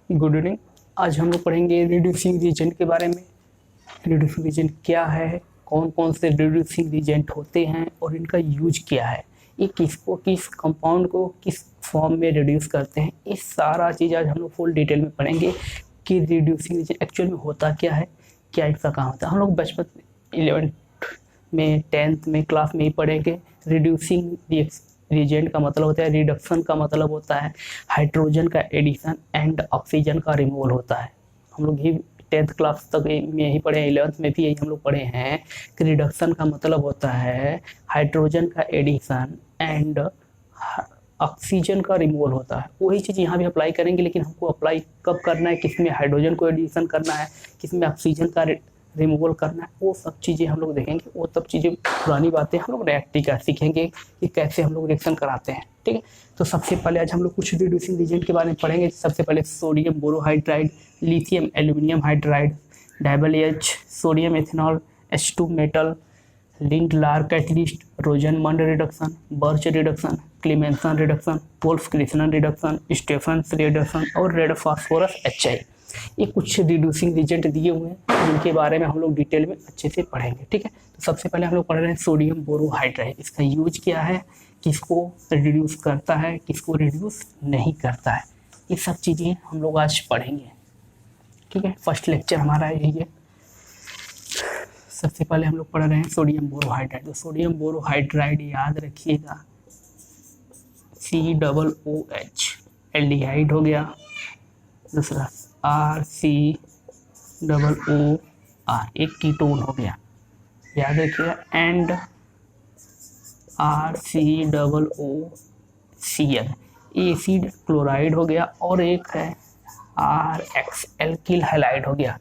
Good evening. आज हम लोग पढ़ेंगे रिड्यूसिंग रिएजेंट के बारे में। रिड्यूसिंग रिएजेंट क्या है, कौन कौन से रिड्यूसिंग रिएजेंट होते हैं और इनका यूज क्या है, ये किसको किस कंपाउंड को किस फॉर्म में रिड्यूस करते हैं, ये सारा चीज़ आज हम लोग फुल डिटेल में पढ़ेंगे कि रिड्यूसिंग रिएजेंट एक्चुअल में होता क्या है, क्या इसका काम होता है। हम लोग बचपन 11th में 10th में क्लास में ही पढ़ेंगे। रिड्यूसिंग रिएजेंट का मतलब होता है, रिडक्शन का मतलब होता है हाइड्रोजन का एडिशन एंड ऑक्सीजन का रिमूवल होता है। हम लोग ये 10th क्लास तक में यही पढ़े हैं, 11th में भी यही हम लोग पढ़े हैं कि रिडक्शन का मतलब होता है हाइड्रोजन का एडिशन एंड ऑक्सीजन का रिमूवल होता है। वही चीज़ यहाँ भी अप्लाई करेंगे, लेकिन हमको अप्लाई कब करना है, किसमें हाइड्रोजन को एडिशन करना है, किसमें ऑक्सीजन का रिमूवल करना है, वो सब चीज़ें हम लोग देखेंगे। वो सब चीज़ें पुरानी बातें हम लोग रिएक्टिव सीखेंगे कि कैसे हम लोग रिएक्शन कराते हैं। ठीक है, तो सबसे पहले आज हम लोग कुछ रिड्यूसिंग रिएजेंट के बारे में पढ़ेंगे। सबसे पहले sodium borohydride, lithium aluminium hydride, double sodium ethanol, H2 metal, Lindlar catalyst, Rosenmund reduction, Birch reduction, Clemmensen reduction, Wolff Kishner reduction, Stephens reduction और रेड फास्फोरस HI। ये कुछ रिड्यूसिंग रिएजेंट दिए हुए हैं जिनके बारे में हम लोग डिटेल में अच्छे से पढ़ेंगे। ठीक है, तो सबसे पहले हम लोग पढ़ रहे हैं सोडियम बोरोहाइड्राइड। इसका यूज क्या है, किसको रिड्यूस करता है, किसको रिड्यूस नहीं करता है, ये सब चीज़ें हम लोग आज पढ़ेंगे। ठीक है, फर्स्ट लेक्चर हमारा यही है। सबसे पहले हम लोग पढ़ रहे हैं सोडियम बोरोहाइड्राइड। तो सोडियम बोरोहाइड्राइड याद रखिएगा COOH एल्डिहाइड हो गया, दूसरा RCOOR एक कीटोन हो गया, याद रखिएगा, एंड RCOOCl एसिड क्लोराइड हो गया, और एक है RX एल्किल हैलाइड हो गया।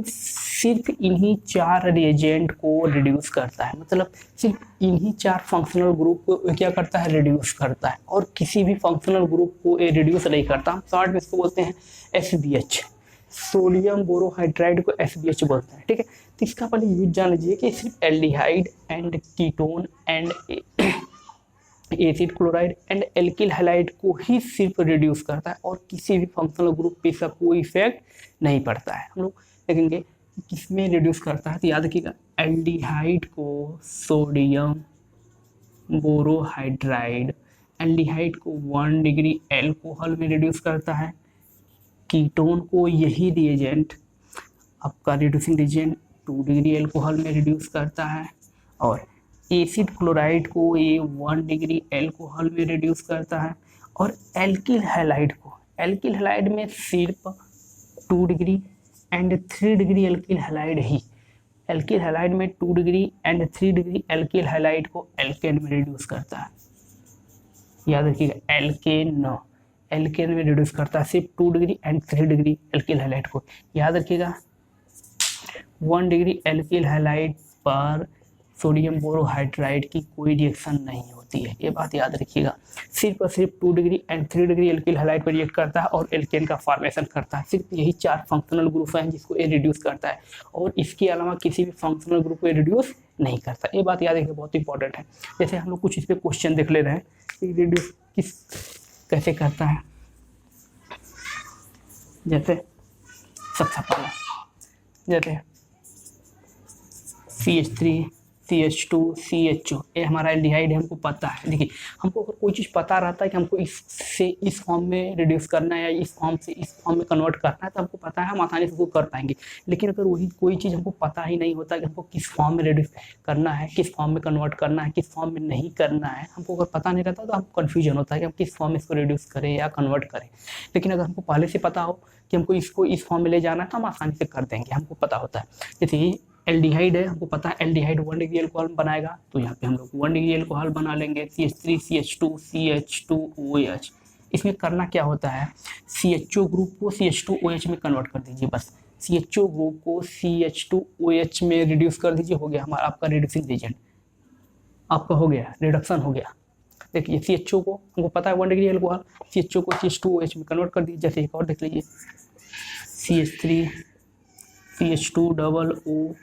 सिर्फ इन्हीं चार रिएजेंट को रिड्यूस करता है, मतलब सिर्फ इन्हीं चार फंक्शनल ग्रुप को क्या करता है, रिड्यूस करता है, और किसी भी फंक्शनल ग्रुप को ये रिड्यूस नहीं करता। हम शॉर्ट में इसको बोलते हैं SBH। सोडियम बोरोहाइड्राइड को SBH बोलते हैं। ठीक है, तो इसका पहले यूज जान लीजिए कि सिर्फ aldehyde and ketone and acid chloride and alkyl halide को ही सिर्फ रिड्यूस करता है, और किसी भी फंक्शनल ग्रुप पे इसका कोई इफेक्ट नहीं पड़ता है। हम लोग देखेंगे किसमें रिड्यूस करता है, तो याद रखिएगा एल्डिहाइड को सोडियम बोरोहाइड्राइड, एल्डिहाइड को 1 डिग्री एल्कोहल में रिड्यूस करता है, कीटोन को यही रिएजेंट आपका रिड्यूसिंग रिएजेंट 2 डिग्री एल्कोहल में रिड्यूस करता है, और एसिड क्लोराइड को ये 1 डिग्री एल्कोहल में रिड्यूस करता है, और एल्किल हैलाइड को, एल्किल हैलाइड में सिर्फ 2 degree and 3 degree alkyl halide he, alkyl halide में 2 degree and 3 degree alkyl halide को एल्केन में रिड्यूस करता है। याद रखिएगा एल्केन में रिड्यूस करता है सिर्फ 2 degree and 3 degree alkyl halide को। याद रखिएगा 1 डिग्री एल्किल हैलाइड पर सोडियम बोरोहाइड्राइड की कोई रिएक्शन नहीं होती है, ये बात याद रखिएगा। सिर्फ और सिर्फ 2 degree and 3 degree alkyl halide पर रिएक्ट करता है और एल्केन का फॉर्मेशन करता है। सिर्फ यही चार फंक्शनल ग्रुप हैं जिसको ये रिड्यूस करता है, और इसके अलावा किसी भी फंक्शनल ग्रुप को ये रिड्यूस नहीं करता। ये बात याद रखिएगा, बहुत इंपॉर्टेंट है। जैसे हम लोग कुछ इस पर क्वेश्चन देख ले रहे हैं कि रिड्यूस कैसे करता है। जैसे सबसे पहले जैसे CH3 CH2 CHO, ये हमारा एल्डिहाइड है, हमको पता है। देखिए, हमको अगर कोई चीज़ पता रहता है कि हमको इससे इस फॉर्म में रिड्यूस करना है या इस फॉर्म से इस फॉर्म में कन्वर्ट करना है, तो हमको पता है, हम आसानी से उसको कर पाएंगे। लेकिन अगर वही कोई चीज़ हमको पता ही नहीं होता कि हमको किस फॉर्म में रिड्यूस करना है, किस फॉर्म में कन्वर्ट करना है, किस फॉर्म में नहीं करना है, हमको अगर पता नहीं रहता तो हमको कन्फ्यूजन होता है कि हम किस फॉर्म में इसको रिड्यूस करें या कन्वर्ट करें। लेकिन अगर हमको पहले से पता हो कि हमको इसको इस फॉर्म में ले जाना है, तो हम आसानी से कर देंगे, हमको पता होता है। जैसे एल्डिहाइड है, हमको पता है एल्डिहाइड 1 डिग्री एल्कोहल बनाएगा, तो यहाँ पे हम लोग 1 डिग्री एल्कोहल बना लेंगे। CH3 CH2 CH2OH, इसमें करना क्या होता है, CHO ग्रुप को CH2OH में कन्वर्ट कर दीजिए, बस CHO ग्रुप को CH2OH में रिड्यूस कर दीजिए, हो गया हमारा आपका रिड्यूसिंग रिएजेंट, आपका हो गया रिडक्शन हो गया। देखिए CHO को हमको पता है 1 डिग्री एल्कोहल, CHO को CH2OH में कन्वर्ट कर दीजिए। जैसे एक और देख लीजिए CH3 CH2OO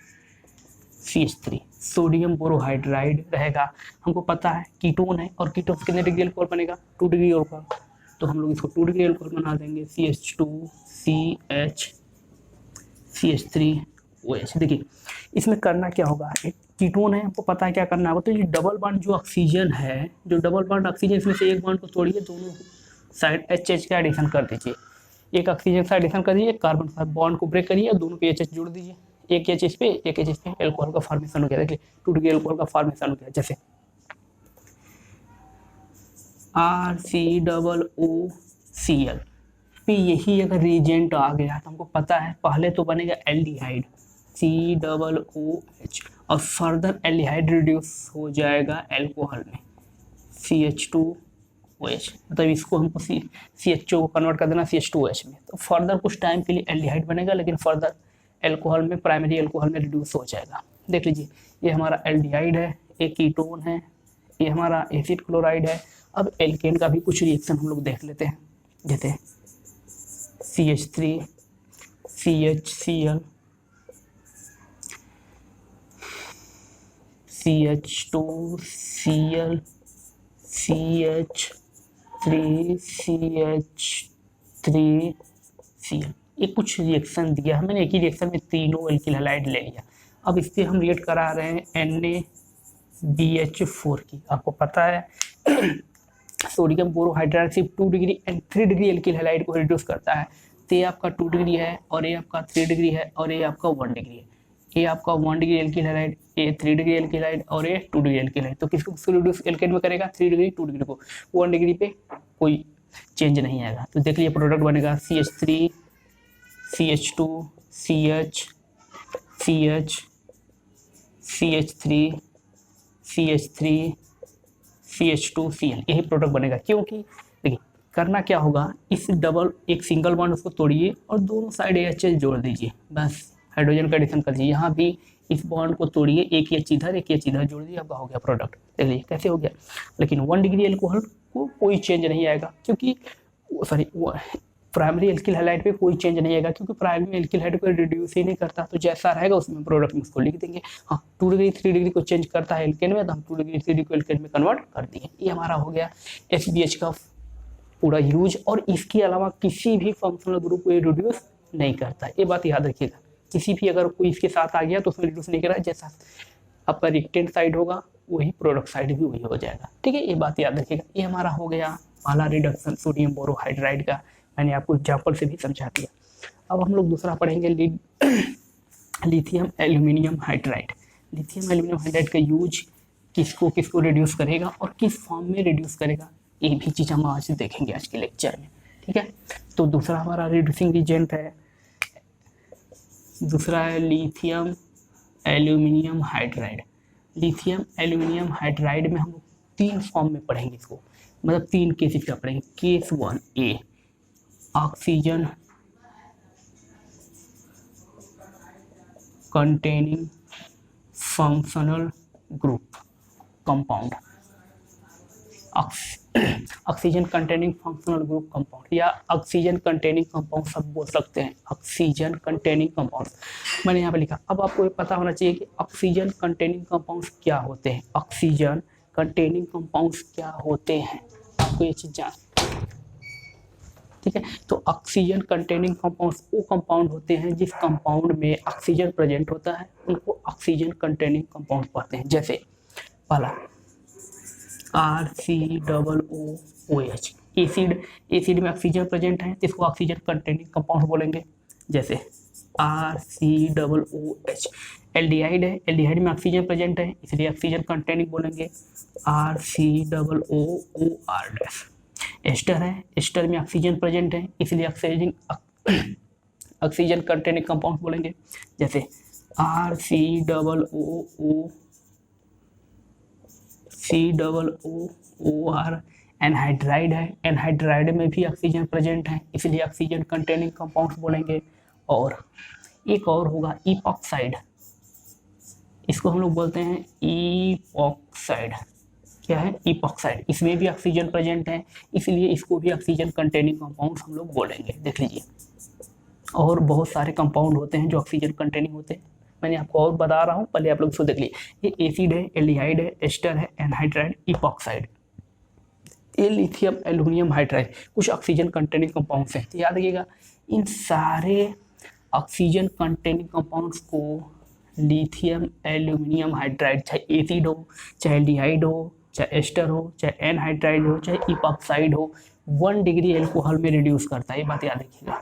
CH3 sodium borohydride रहेगा, हमको पता है कीटोन है, और कीटोन कितने डिग्री एल्कोहल बनेगा, 2 डिग्री एल्कोहल, तो हम लोग इसको 2 डिग्री एल्कोहल बना देंगे, CH2CH3OH। देखिए इसमें करना क्या होगा, एक कीटोन है, आपको पता है क्या करना होगा। तो ये डबल बॉन्ड जो ऑक्सीजन है, जो डबल बॉन्ड ऑक्सीजन, इसमें से एक बॉन्ड को तोड़िए, दोनों साइड HH का एडिशन कर दीजिए, एक ऑक्सीजन का एडिशन कर दीजिए, कार्बन का बॉन्ड को ब्रेक करिए, दोनों पे HH जोड़ दीजिए, एक HH पे एक HH पे, एल्कोहल का फॉर्मेशन हो गया। देखिए 2 डिग्री एल्कोहल का फॉर्मेशन हो गया। जैसे RCOOCl पे यही अगर रिएजेंट आ गया तो हमको पता है पहले तो बनेगा एल्डिहाइड COOH, और फर्दर एल्डिहाइड रिड्यूस हो जाएगा एल्कोहल में CH2OH, मतलब इसको हमको CHO को कन्वर्ट कर देना CH2OH में। तो फर्दर कुछ टाइम के लिए एल्डिहाइड बनेगा, लेकिन फर्दर एल्कोहल में, प्राइमरी एल्कोहल में रिड्यूस हो जाएगा। देख लीजिए ये हमारा एल्डिहाइड है, एक कीटोन है, ये हमारा एसिड क्लोराइड है। अब एल्केन का भी कुछ रिएक्शन हम लोग देख लेते हैं, जैसे CH3 CHCl, CH2 Cl, CH3 CH3 Cl। ये कुछ रिएक्शन दिया है मैंने, एक ही रिएक्शन में तीनों एल्किल हैलाइड ले लिया। अब इस पर हम रिएक्ट करा रहे हैं NaBH4 की। आपको पता है सोडियम बोरोहाइड्राइड सिर्फ 2 degree and 3 degree alkyl halide को रिड्यूस करता है। तो ये आपका 2 डिग्री है, और ये आपका 3 डिग्री है, और ये आपका 1 डिग्री है। ये आपका 1 डिग्री एल्किल हैलाइड, ये 3 डिग्री एल्किल हैलाइड, और ये 2 डिग्री एल्किल हैलाइड। तो किसको रिड्यूस एल्केन में करेगा, 3 डिग्री 2 डिग्री को। 1 डिग्री पे कोई चेंज नहीं आएगा। तो देख लीजिए प्रोडक्ट बनेगा CH3 CH2 CH CH CH3 CH3 CH2 Cl, यही प्रोडक्ट बनेगा। क्योंकि देखिए करना क्या होगा, इस डबल एक सिंगल बॉन्ड उसको तोड़िए और दोनों साइड HH जोड़ दीजिए, बस हाइड्रोजन का एडिशन कर दीजिए। यहाँ भी इस बॉन्ड को तोड़िए, एक HH इधर एक HH इधर जोड़ दीजिए, आपका हो गया प्रोडक्ट। देख लीजिए कैसे हो गया। लेकिन 1 डिग्री एल्कोहल को कोई चेंज नहीं आएगा, क्योंकि सॉरी प्राइमरी एल्किल हैलाइड पे कोई चेंज नहीं आएगा, क्योंकि प्राइमरी एल्किल हैलाइड को रिड्यूस ही नहीं करता। तो जैसा रहेगा उसमें प्रोडक्ट में उसको लिख देंगे। हाँ 2 डिग्री 3 डिग्री को चेंज करता है एल्केन में, तो हम 2 डिग्री 3 डिग्री को एल्केन में कन्वर्ट कर दिए। ये हमारा हो गया SBH का पूरा यूज। और इसके अलावा किसी भी फंक्शनल ग्रुप को ये रिड्यूस नहीं करता, ये बात याद रखिएगा। किसी भी अगर कोई इसके साथ आ गया तो उसमें रिड्यूस नहीं करा, जैसा आपका रिएक्टेंट साइड होगा वही प्रोडक्ट साइड भी वही हो जाएगा। ठीक है, ये बात याद रखिएगा। ये हमारा हो गया पहला रिडक्शन सोडियम बोरोहाइड्राइड का, मैंने आपको एग्जाम्पल से भी समझा दिया। अब हम लोग दूसरा पढ़ेंगे lithium aluminium hydride. Lithium aluminium hydride का यूज किसको किसको रिड्यूस करेगा और किस फॉर्म में रिड्यूस करेगा, ये भी चीज़ हम आज देखेंगे आज के लेक्चर में। ठीक है, तो दूसरा हमारा रिड्यूसिंग रिजेंट है, दूसरा है lithium aluminium hydride. Lithium aluminium hydride में हम लोग 3 फॉर्म में पढ़ेंगे इसको, मतलब 3 केसेस का पढ़ेंगे। Case 1A oxygen containing functional group compound, oxygen containing functional group compound, या ऑक्सीजन कंटेनिंग कंपाउंड सब बोल सकते हैं। ऑक्सीजन कंटेनिंग कंपाउंड मैंने यहाँ पे लिखा। अब आपको ये पता होना चाहिए कि ऑक्सीजन कंटेनिंग कंपाउंड्स क्या होते हैं। ऑक्सीजन कंटेनिंग कंपाउंड्स क्या होते हैं, आपको ये चीज़ जान। ठीक है, तो ऑक्सीजन कंटेनिंग कंपाउंड्स वो कंपाउंड होते हैं जिस कंपाउंड में ऑक्सीजन प्रेजेंट होता है, उनको ऑक्सीजन कंटेनिंग कंपाउंड कहते हैं। जैसे पहला RCOOH, एसिड में ऑक्सीजन प्रेजेंट है, इसको ऑक्सीजन कंटेनिंग कंपाउंड बोलेंगे। जैसे RCOOH, एल्डिहाइड है, एल्डिहाइड में ऑक्सीजन प्रेजेंट है, इसलिए ऑक्सीजन कंटेनिंग बोलेंगे RCOOR। एस्टर है, एस्टर में ऑक्सीजन प्रेजेंट है, इसलिए ऑक्सीजन कंटेनिंग कंपाउंड बोलेंगे। जैसे RCOOR। एनहाइड्राइड है, एनहाइड्राइड में भी ऑक्सीजन प्रेजेंट है, इसलिए ऑक्सीजन कंटेनिंग कंपाउंड्स बोलेंगे। और एक और होगा इपॉक्साइड, इसको हम लोग बोलते हैं इपॉक्साइड। क्या है, इपॉक्साइड, इसमें भी ऑक्सीजन प्रेजेंट है, इसलिए इसको भी ऑक्सीजन कंटेनिंग कंपाउंड्स हम लोग बोलेंगे। देख लीजिए, और बहुत सारे कंपाउंड होते हैं जो ऑक्सीजन कंटेनिंग होते हैं, मैंने आपको और बता रहा हूँ, पहले आप लोग इसको देख लीजिए। ये एसिड है, एल्डिहाइड है, एस्टर है, एनहाइड्राइड, इपॉक्साइड। ये लिथियम एल्यूमिनियम हाइड्राइड कुछ ऑक्सीजन कंटेनिंग कंपाउंड्स हैं। तो याद रखिएगा इन सारे ऑक्सीजन कंटेनिंग कंपाउंड्स को लिथियम एल्यूमिनियम हाइड्राइड, चाहे एसिड हो, चाहे एल्डिहाइड हो, चाहे एस्टर हो, चाहे एनहाइड्राइड हो, चाहे इपॉक्साइड हो, 1 डिग्री एल्कोहल में रिड्यूस करता है। ये बात याद रखिएगा,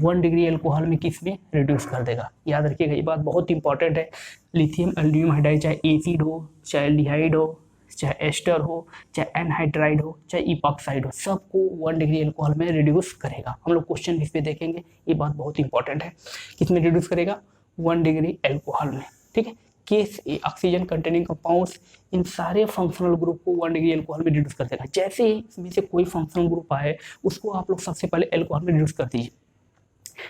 1 डिग्री एल्कोहल में किस में रिड्यूस कर देगा। याद रखिएगा ये बात बहुत इंपॉर्टेंट है। लिथियम एल्यूमिनियम हाइड्राइड चाहे एसिड हो, चाहे एल्डिहाइड हो, चाहे एस्टर हो, चाहे एनहाइड्राइड हो, चाहे इपॉक्साइड हो, सबको 1 डिग्री एल्कोहल में रिड्यूस करेगा। हम लोग क्वेश्चन इस पे देखेंगे, ये बात बहुत इंपॉर्टेंट है। किस में रिड्यूस करेगा? 1 डिग्री एल्कोहल में। ठीक है, case oxygen containing compounds in सारे फंक्शनल ग्रुप को 1 डिग्री एल्कोहल में रिड्यूस कर देगा। जैसे ही इसमें से कोई फंक्शनल ग्रुप आए उसको आप लोग सबसे पहले एल्कोहल में रिड्यूस कर दीजिए।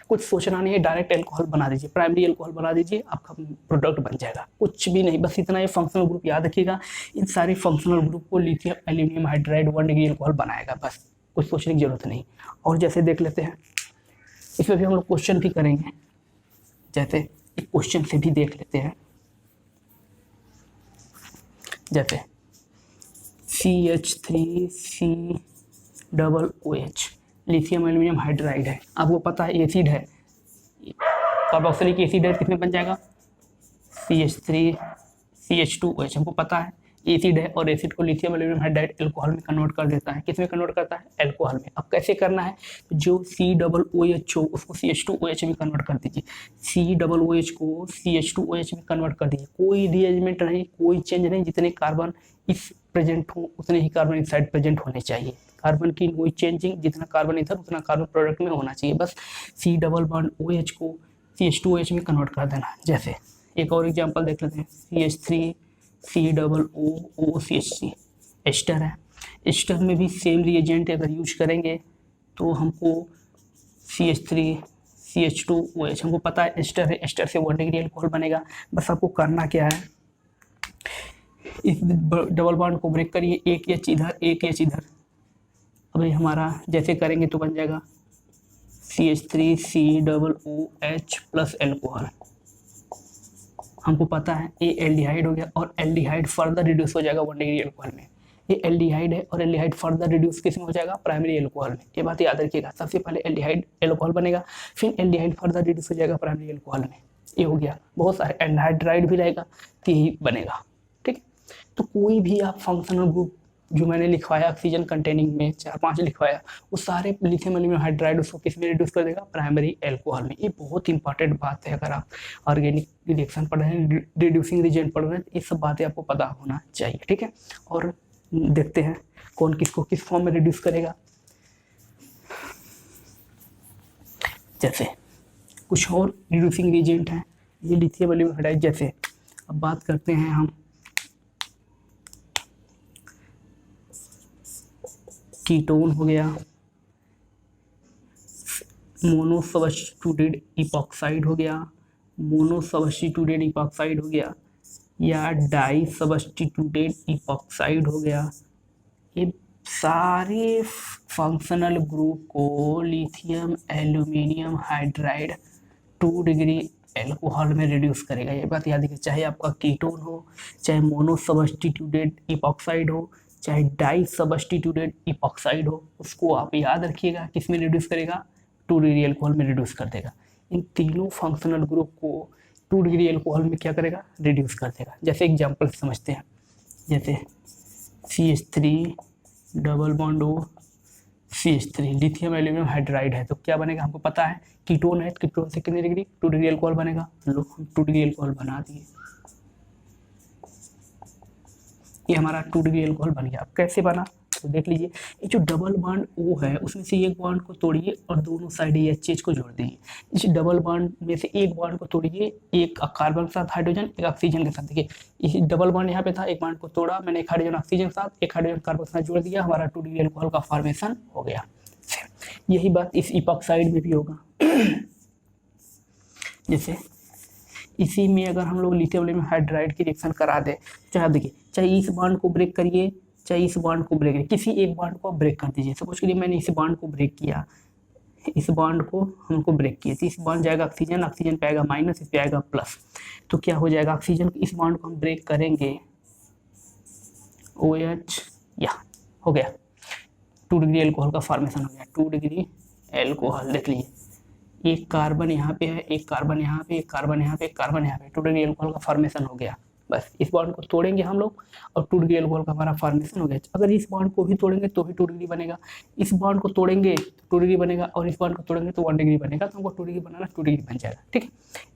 कुछ सोचना नहीं है, डायरेक्ट एल्कोहल बना दीजिए, प्राइमरी एल्कोहल बना दीजिए, आपका प्रोडक्ट बन जाएगा। कुछ भी नहीं, बस इतना ही फंक्शनल ग्रुप याद रखिएगा। इन सारे फंक्शनल ग्रुप को lithium aluminium hydride 1 degree alcohol बनाएगा, बस कुछ सोचने की जरूरत नहीं। और जैसे देख लेते हैं, इसमें भी हम लोग क्वेश्चन भी करेंगे, जैसे एक क्वेश्चन से भी देख लेते हैं। जैसे CH3COOH लिथियम एल्यूमिनियम हाइड्राइड है, आपको पता है एसिड है, कार्बोक्सिलिक एसिड है, किसमें बन जाएगा? CH3CH2OH। हमको पता है एसिड है और एसिड को लिथियम एल्यूमिनियम हाइड्राइड एल्कोहल में कन्वर्ट कर देता है। किसमें कन्वर्ट करता है? एल्कोहल में। अब कैसे करना है? जो COOH हो उसको CH2OH में कन्वर्ट कर दीजिए, COOH को CH2OH में कन्वर्ट कर दीजिए। कोई रीअरेंजमेंट नहीं, कोई चेंज नहीं, जितने कार्बन इस प्रेजेंट हो उतने ही कार्बन इस साइड प्रेजेंट होने चाहिए। कार्बन की कोई चेंजिंग, जितना कार्बन इधर उतना कार्बन प्रोडक्ट में होना चाहिए। बस C+OH को CH2OH में कन्वर्ट कर देना। जैसे एक और एग्जांपल देख लेते हैं, CH3COOCH3 एस्टर है। एस्टर में भी सेम रिएजेंट अगर यूज करेंगे तो हमको CH3CH2OH, हमको पता है एस्टर है, एस्टर से 1 डिग्री एल्कोहल बनेगा। बस आपको करना क्या है, इस डबल बॉन्ड को ब्रेक करिए, एक एच इधर एक एच इधर। अभी हमारा जैसे करेंगे तो बन जाएगा CH3COOH प्लस एल्कोहल। हमको पता है ये एल्डिहाइड हो गया और एल्डिहाइड फर्दर रिड्यूस हो जाएगा 1 डिग्री एल्कोहल में। ये एल्डिहाइड है और एल्डिहाइड फर्दर रिड्यूस किस में हो जाएगा? प्राइमरी एल्कोहल में। ये बात याद रखिएगा, सबसे पहले एल्डिहाइड एल्कोहल बनेगा, फिर एल्डिहाइड फर्दर रिड्यूस हो जाएगा प्राइमरी एल्कोहल में। ये हो गया। बहुत सारे एनहाइड्राइड भी रहेगा तो यही बनेगा। ठीक, तो कोई भी आप फंक्शनल ग्रुप जो मैंने लिखवाया ऑक्सीजन कंटेनिंग में 4-5 लिखवाया, वो सारे लिथियम एल्यूमिनियम हाइड्राइड उसको किस में रिड्यूस कर देगा? प्राइमरी एल्कोहल में। ये बहुत इंपॉर्टेंट बात है। अगर आप ऑर्गेनिक रिएक्शन पढ़ रहे हैं, रिड्यूसिंग रिएजेंट पढ़ रहे हैं, ये सब बातें आपको पता होना चाहिए। ठीक है, और देखते हैं कौन किसको किस फॉर्म में रिड्यूस करेगा। जैसे कुछ और रिड्यूसिंग रिएजेंट हैं, ये लिथियम एल्यूमिनियम हाइड्राइड। जैसे अब बात करते हैं हम कीटोन हो गया, मोनो सब्स्टिट्यूटेड इपॉक्साइड हो गया, मोनो सब्स्टिट्यूटेड इपॉक्साइड हो गया, या डाई सब्स्टिट्यूटेड इपॉक्साइड हो गया। ये सारे फंक्शनल ग्रुप को lithium aluminium hydride 2 degree alcohol में रिड्यूस करेगा। ये बात याद रखिए, चाहे आपका कीटोन हो, चाहे मोनो सब्स्टिट्यूटेड इपॉक्साइड हो, चाहे डाई सब्स्टिट्यूटेड इपॉक्साइड हो, उसको आप याद रखिएगा किस में रिड्यूस करेगा? 2 डिग्री एल्कोहल में रिड्यूस कर देगा। इन तीनों फंक्शनल ग्रुप को 2 डिग्री एल्कोहल में क्या करेगा? रिड्यूस कर देगा। जैसे एग्जांपल समझते हैं, जैसे CH3 लिथियम एल्यूमिनियम हाइड्राइड है, तो क्या बनेगा? हमको पता है कीटोन है, कीटोन से कितनी डिग्री? 2 डिग्री एल्कोहल बनेगा। लो, 2 डिग्री एल्कोहल बना दिए, ये हमारा 2 डिग्री एल्कोहल बन गया। अब कैसे बना तो देख लीजिए, ये जो डबल बॉन्ड O है उसमें से एक बॉन्ड को तोड़िए और दोनों साइड HH को जोड़ दीजिए। इस डबल बॉन्ड में से एक बॉन्ड को तोड़िए, एक कार्बन के साथ हाइड्रोजन, एक ऑक्सीजन के साथ। देखिए इस डबल बॉन्ड यहाँ पे था, एक बॉन्ड को तोड़ा मैंने, एक हाइड्रोजन ऑक्सीजन के साथ, एक हाइड्रोजन कार्बन के साथ जोड़ दिया, हमारा 2 डिग्री एल्कोहल का फॉर्मेशन हो गया। यही बात इस इपॉक्साइड में भी होगा। जैसे इसी में अगर हम लोग लिथियम एल्यूमिनियम हाइड्राइड की रिएक्शन करा दे, चाहे देखिए, चाहे इस बॉन्ड को ब्रेक करिए, चाहे इस बॉन्ड को ब्रेक करिए, किसी एक बॉन्ड को ब्रेक कर दीजिए। सपोज करिए मैंने इस बॉन्ड को ब्रेक किया, इस बॉन्ड को हमको ब्रेक किया, तो इस बॉन्ड जाएगा ऑक्सीजन, ऑक्सीजन पे आएगा माइनस, इस पे आएगा प्लस। तो क्या हो जाएगा? ऑक्सीजन इस बॉन्ड को हम ब्रेक करेंगे, OH, या हो गया। 2 डिग्री एल्कोहल का फॉर्मेशन हो गया, 2 डिग्री एल्कोहल। देख लीजिए एक कार्बन यहाँ पे है, एक कार्बन यहाँ पे, एक कार्बन यहाँ पे, एक कार्बन यहाँ पे, 2 डिग्री एल्कोहल का फॉर्मेशन हो गया। बस इस बॉन्ड को तोड़ेंगे हम लोग और 2 डिग्री एल्कोहल का हमारा फॉर्मेशन हो गया। अगर इस बॉन्ड को भी तोड़ेंगे तो भी 2 डिग्री बनेगा, इस बॉन्ड को तोड़ेंगे तो 2 डिग्री बनेगा और इस बॉन्ड को तोड़ेंगे तो 1 डिग्री बनेगा। तो हमको 2 डिग्री बनाना 2 डिग्री बन जाएगा। ठीक है,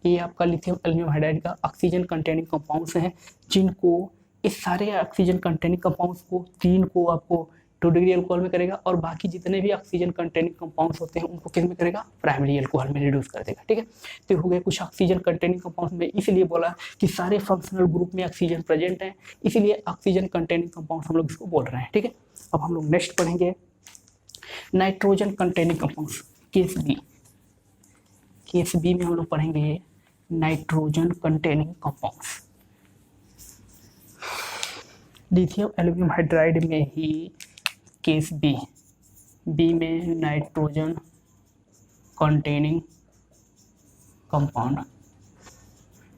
ये आपका लिथियम एल्यूमिनियम हाइड्राइड का ऑक्सीजन कंटेनिंग कंपाउंड्स हैं, जिनको इस सारे ऑक्सीजन कंटेनिंग कंपाउंड्स को 3 को आपको 2 डिग्री एल्कोहल में करेगा और बाकी जितने भी ऑक्सीजन कंटेनिंग कंपाउंड्स होते हैं उनको किस में करेगा, प्राइमरी एल्कोहल में रिड्यूस कर देगा। ठीक है, तो हो गया कुछ ऑक्सीजन कंटेनिंग कंपाउंड्स में, इसलिए बोला कि सारे फंक्शनल ग्रुप में ऑक्सीजन प्रेजेंट है, इसीलिए ऑक्सीजन कंटेनिंग कंपाउंड्स हम लोग इसको बोल रहे हैं। ठीक है, अब हम लोग नेक्स्ट पढ़ेंगे nitrogen containing compounds, case B. Case B में हम लोग पढ़ेंगे nitrogen containing compounds. Lithium aluminium hydride में ही केस बी, बी में nitrogen containing compound.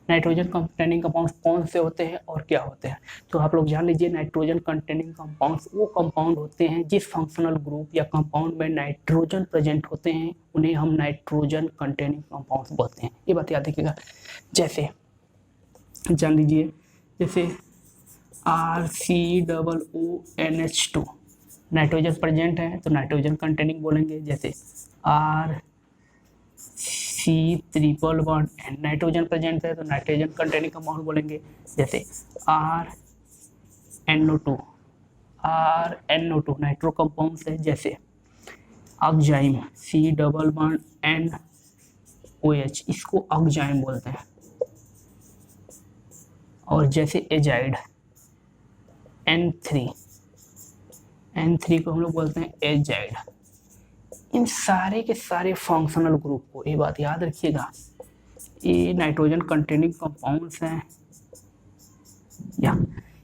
Nitrogen containing compounds कौन से होते हैं और क्या होते हैं, तो आप लोग जान लीजिए। नाइट्रोजन कंटेनिंग कंपाउंड्स वो कंपाउंड होते हैं जिस फंक्शनल ग्रुप या कंपाउंड में नाइट्रोजन प्रेजेंट होते हैं, उन्हें हम नाइट्रोजन कंटेनिंग कंपाउंड्स बोलते हैं। ये बात याद रखिएगा। जैसे जान लीजिए, जैसे RCOONH2 नाइट्रोजन प्रेजेंट है तो नाइट्रोजन कंटेनिंग बोलेंगे। जैसे RC≡N नाइट्रोजन प्रेजेंट है तो नाइट्रोजन कंटेनिंग कंपाउंड बोलेंगे। जैसे RNO2 नाइट्रो कंपाउंड है। जैसे ऑक्जाइम C≡NOH इसको ऑक्जाइम बोलते हैं। और जैसे एजाइड N3 को हम लोग बोलते हैं एजाइड। इन सारे के सारे फंक्शनल ग्रुप को, ये बात याद रखिएगा, ये नाइट्रोजन कंटेनिंग कंपाउंड्स हैं या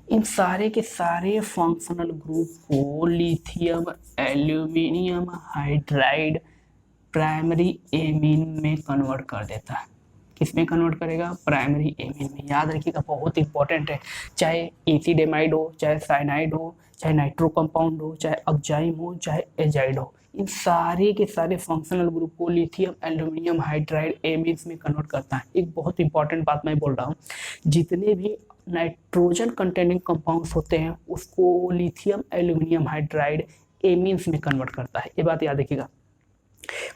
इन सारे के सारे फंक्शनल ग्रुप को lithium aluminium hydride primary amine में कन्वर्ट कर देता है। किस में कन्वर्ट करेगा, प्राइमरी एमीन में। याद रखिएगा, बहुत इंपॉर्टेंट है। चाहे एसिडेमाइड हो, चाहे साइनाइड हो, चाहे नाइट्रो कंपाउंड हो, चाहे ऑक्जाइम हो, चाहे एजाइड हो, इन सारे के सारे फंक्शनल ग्रुप को लिथियम एल्यूमिनियम हाइड्राइड एमीन्स में कन्वर्ट करता है। एक बहुत इंपॉर्टेंट बात मैं बोल रहा हूँ, जितने भी नाइट्रोजन कंटेनिंग कंपाउंड्स होते हैं उसको लिथियम एल्यूमिनियम हाइड्राइड एमीन्स में कन्वर्ट करता है। ये बात याद रखिएगा।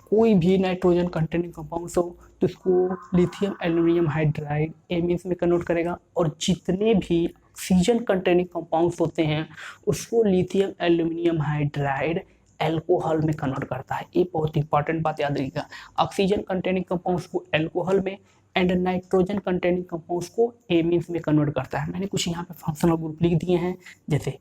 कोई भी नाइट्रोजन कंटेनिंग कंपाउंड्स हो तो उसको लिथियम एल्यूमिनियम हाइड्राइड एमीन्स में कन्वर्ट करेगा, और जितने भी ऑक्सीजन कंटेनिंग कंपाउंड्स होते हैं उसको लिथियम एल्यूमिनियम हाइड्राइड एल्कोहल में कन्वर्ट करता है। ये बहुत इंपॉर्टेंट बात याद रखिएगा। ऑक्सीजन कंटेनिंग कंपाउंड्स को एल्कोहल में एंड नाइट्रोजन कंटेनिंग कंपाउंड्स को एमीन्स में कन्वर्ट करता है। मैंने कुछ यहाँ पे फंक्शनल ग्रुप लिख दिए हैं, जैसे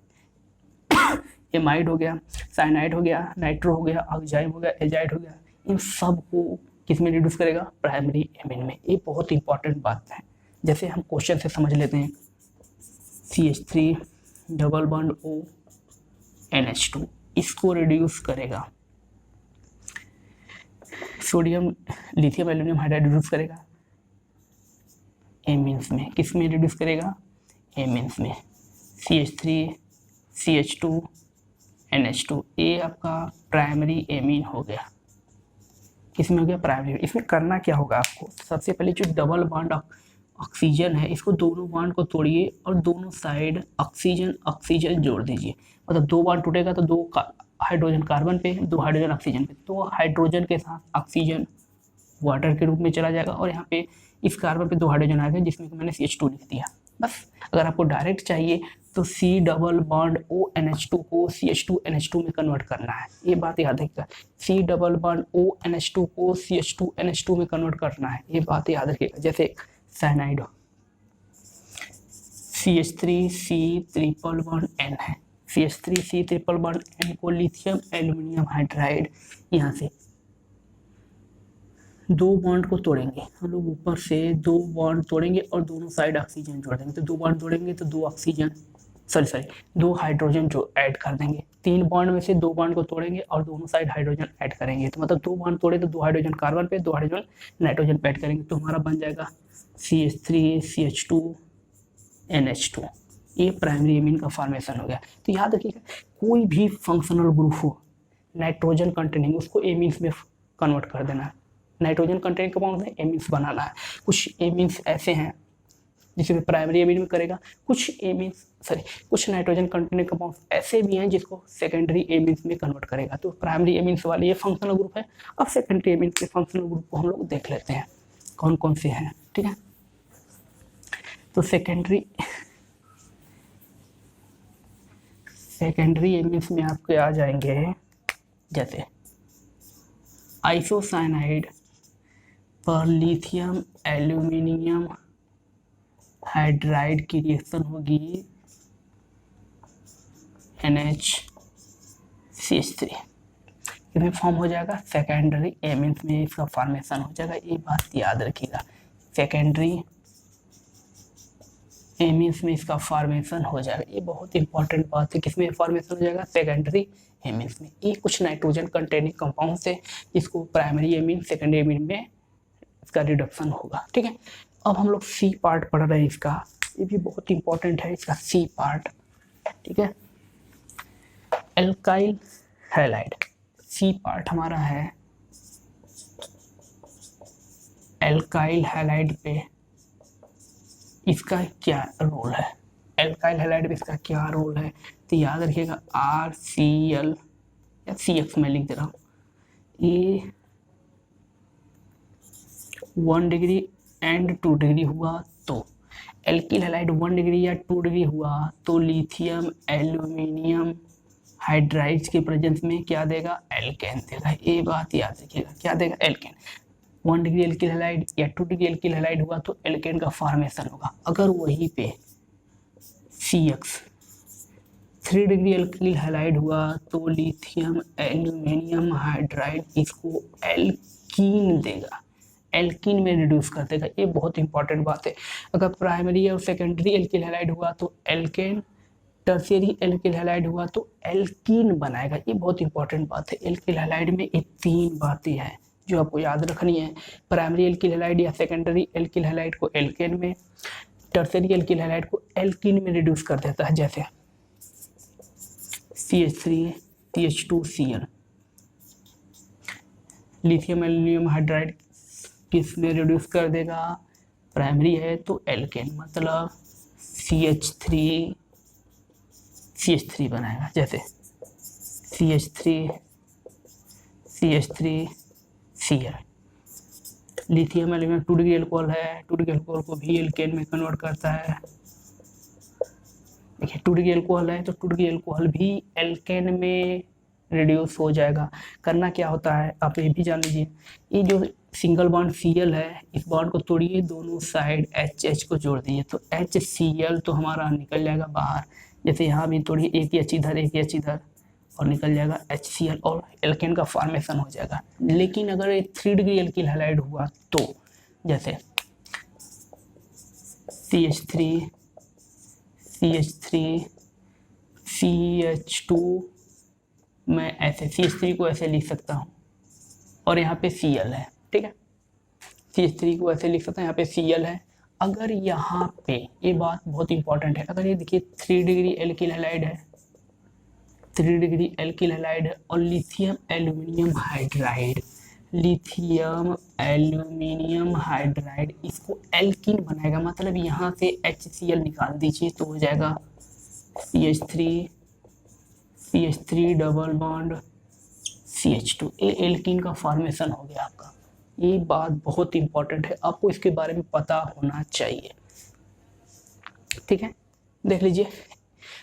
एमाइड हो गया, साइनाइड हो गया, नाइट्रो हो गया, ऑक्जाइम हो गया, एजाइड हो गया। इन सब को किस में रिड्यूस करेगा, प्राइमरी एमीन में। ये बहुत इंपॉर्टेंट बात है। जैसे हम क्वेश्चन से समझ लेते हैं, CH3 डबल बॉन्ड ONH2 इसको रिड्यूस करेगा, sodium lithium aluminium hydride reduce करेगा एमीन्स में। किस में रिड्यूस करेगा, एमीन्स में। CH3 CH2 NH2 ये आपका प्राइमरी एमीन हो गया। किसमें हो गया, प्राइमरी। इसमें करना क्या होगा आपको, सबसे पहले जो डबल बॉन्ड ऑक्सीजन है इसको दोनों बॉन्ड को तोड़िए और दोनों साइड ऑक्सीजन ऑक्सीजन जोड़ दीजिए। मतलब 2 बॉन्ड टूटेगा तो 2 हाइड्रोजन कार्बन पे, 2 हाइड्रोजन ऑक्सीजन पे, तो हाइड्रोजन के साथ ऑक्सीजन वाटर के रूप में चला जाएगा और यहाँ पे इस कार्बन पे 2 हाइड्रोजन आ गए जिसमें मैंने CH2 लिख दिया। बस अगर आपको डायरेक्ट चाहिए तो C डबल बॉन्ड ONH2 को CH2NH2 में कन्वर्ट करना है। ये बात याद रखिएगा, C डबल बॉन्ड ONH2 को CH2NH2 में कन्वर्ट करना है। ये बात याद रखिएगा। जैसे साइनाइड CH3C≡N है, CH3C≡N को लिथियम एल्यूमिनियम हाइड्राइड यहाँ से 2 बॉन्ड को तोड़ेंगे हम लोग, ऊपर से 2 बॉन्ड तोड़ेंगे और दोनों साइड ऑक्सीजन जोड़ देंगे। तो 2 बॉन्ड तोड़ेंगे तो 2 हाइड्रोजन जो ऐड कर देंगे। 3 बॉन्ड में से 2 बॉन्ड को तोड़ेंगे और दोनों साइड हाइड्रोजन ऐड करेंगे। तो मतलब 2 बॉन्ड तोड़े तो 2 हाइड्रोजन कार्बन पे, 2 हाइड्रोजन नाइट्रोजन पे ऐड करेंगे तो हमारा बन जाएगा CH3CH2NH2। ये प्राइमरी एमीन का फॉर्मेशन हो गया। तो याद रखिएगा, कोई भी फंक्शनल ग्रुप हो नाइट्रोजन कंटेनिंग, उसको एमीन्स में कन्वर्ट कर देना है। नाइट्रोजन कंटेनिंग कंपाउंड में एमीन्स बनाना है। कुछ एमीन्स ऐसे हैं जिसमें प्राइमरी एमीन में करेगा, कुछ नाइट्रोजन कंटेनिंग कंपाउंड ऐसे भी हैं जिसको सेकेंडरी एमीन्स में कन्वर्ट करेगा। तो प्राइमरी एमीन्स वाले ये फंक्शनल ग्रुप है। अब सेकेंडरी एमीन्स के फंक्शनल ग्रुप को हम लोग देख लेते हैं कौन कौन से हैं। ठीक है, तो सेकेंडरी एमीन्स में आपके आ जाएंगे जैसे आइसोसाइनाइड पर लिथियम एल्यूमिनियम हाइड्राइड की रिएक्शन होगी NaCH3, इसमें फॉर्म हो जाएगा सेकेंडरी एमीन्स में इसका फॉर्मेशन हो जाएगा। ये बात याद रखिएगा, सेकेंडरी एमीन्स में इसका फॉर्मेशन हो जाएगा। ये बहुत इंपॉर्टेंट बात है, किसमें फॉर्मेशन हो जाएगा? सेकेंडरी एमीन्स में। ये कुछ नाइट्रोजन कंटेनिंग कंपाउंड है जिसको प्राइमरी एमीन सेकेंडरी एमीन में इसका रिडक्शन होगा। ठीक है, अब हम लोग सी पार्ट पढ़ रहे हैं इसका, ये भी बहुत इंपॉर्टेंट है इसका सी पार्ट। ठीक है, एल्काइल हैलाइड, सी पार्ट हमारा है एल्काइल हैलाइड पे इसका क्या रोल है। एल्काइल हैलाइड पे इसका क्या रोल है तो याद रखिएगा RCl या CX में लिख दे रहा हूँ। ये 1 डिग्री एंड 2 डिग्री हुआ तो एल्किल हैलाइड 1 डिग्री या 2 डिग्री हुआ तो लिथियम एल्यूमिनियम हाइड्राइड्स के प्रेजेंस में क्या देगा? एल्केन देगा। ये बात याद रखिएगा, क्या देगा? एल्केन। 1 डिग्री एल्किल हैलाइड या 2 डिग्री एल्किल हैलाइड हुआ तो एल्केन का फॉर्मेशन होगा। अगर वहीं पे CX 3 डिग्री एल्किल हैलाइड हुआ तो लिथियम एल्यूमिनियम हाइड्राइड इसको एल्कीन देगा, एल्कीन में रिड्यूस कर देगा। ये बहुत इंपॉर्टेंट बात है। अगर प्राइमरी और सेकेंडरी एल्किल हैलाइड हुआ तो एल्केन, टर्शियरी एल्किल हैलाइड हुआ तो एल्कीन बनाएगा। ये बहुत इंपॉर्टेंट बात है। एल्किल हैलाइड में ये 3 बातें हैं जो आपको याद रखनी है। प्राइमरी एल्किल हैलाइड या सेकेंडरी एल्किल हैलाइड को एल्केन में, टर्शियरी एल्किल हैलाइड को एल्कीन में रिड्यूस कर देता है, जैसे CH3 CH2Cl। Lithium aluminium hydride किस में रिड्यूस कर देगा? प्राइमरी है तो एल्केन, मतलब CH3 बनाएगा, जैसे CH3Cl। Lithium aluminium 2 degree alcohol है, 2 डिग्री एल्कोहल को भी एल्केन में कन्वर्ट करता है। देखिए 2 डिग्री एल्कोहल है तो 2 डिग्री एल्कोहल भी एल्केन में रिड्यूस हो जाएगा। करना क्या होता है आप ये भी जान लीजिए, ये जो सिंगल बॉन्ड Cl है इस बॉन्ड को तोड़िए, दोनों साइड HH को जोड़ दीजिए तो HCl तो हमारा निकल जाएगा बाहर। जैसे यहाँ भी तोड़िए, एक ही H इधर और निकल जाएगा HCl और एल्केन का फॉर्मेशन हो जाएगा। लेकिन अगर ये 3 डिग्री एल्किल हैलाइड हुआ तो जैसे CH3 CH2, मैं ऐसे CH3 को ऐसे लिख सकता हूँ और यहाँ पे Cl है। ठीक है, CH3 को ऐसे लिख सकता हूँ, यहाँ पे Cl है। अगर यहाँ पे ये बात बहुत इंपॉर्टेंट है, अगर ये देखिए 3 डिग्री एल्किल हैलाइड है, 3 डिग्री एल्किल हैलाइड है और लिथियम एल्यूमिनियम हाइड्राइड इसको एल्कीन बनाएगा। मतलब यहाँ से HCl निकाल दीजिए तो हो जाएगा CH3 डबल बॉन्ड CH2, ये एल्कीन का फॉर्मेशन हो गया आपका। ये बात बहुत इंपॉर्टेंट है, आपको इसके बारे में पता होना चाहिए। ठीक है, देख लीजिए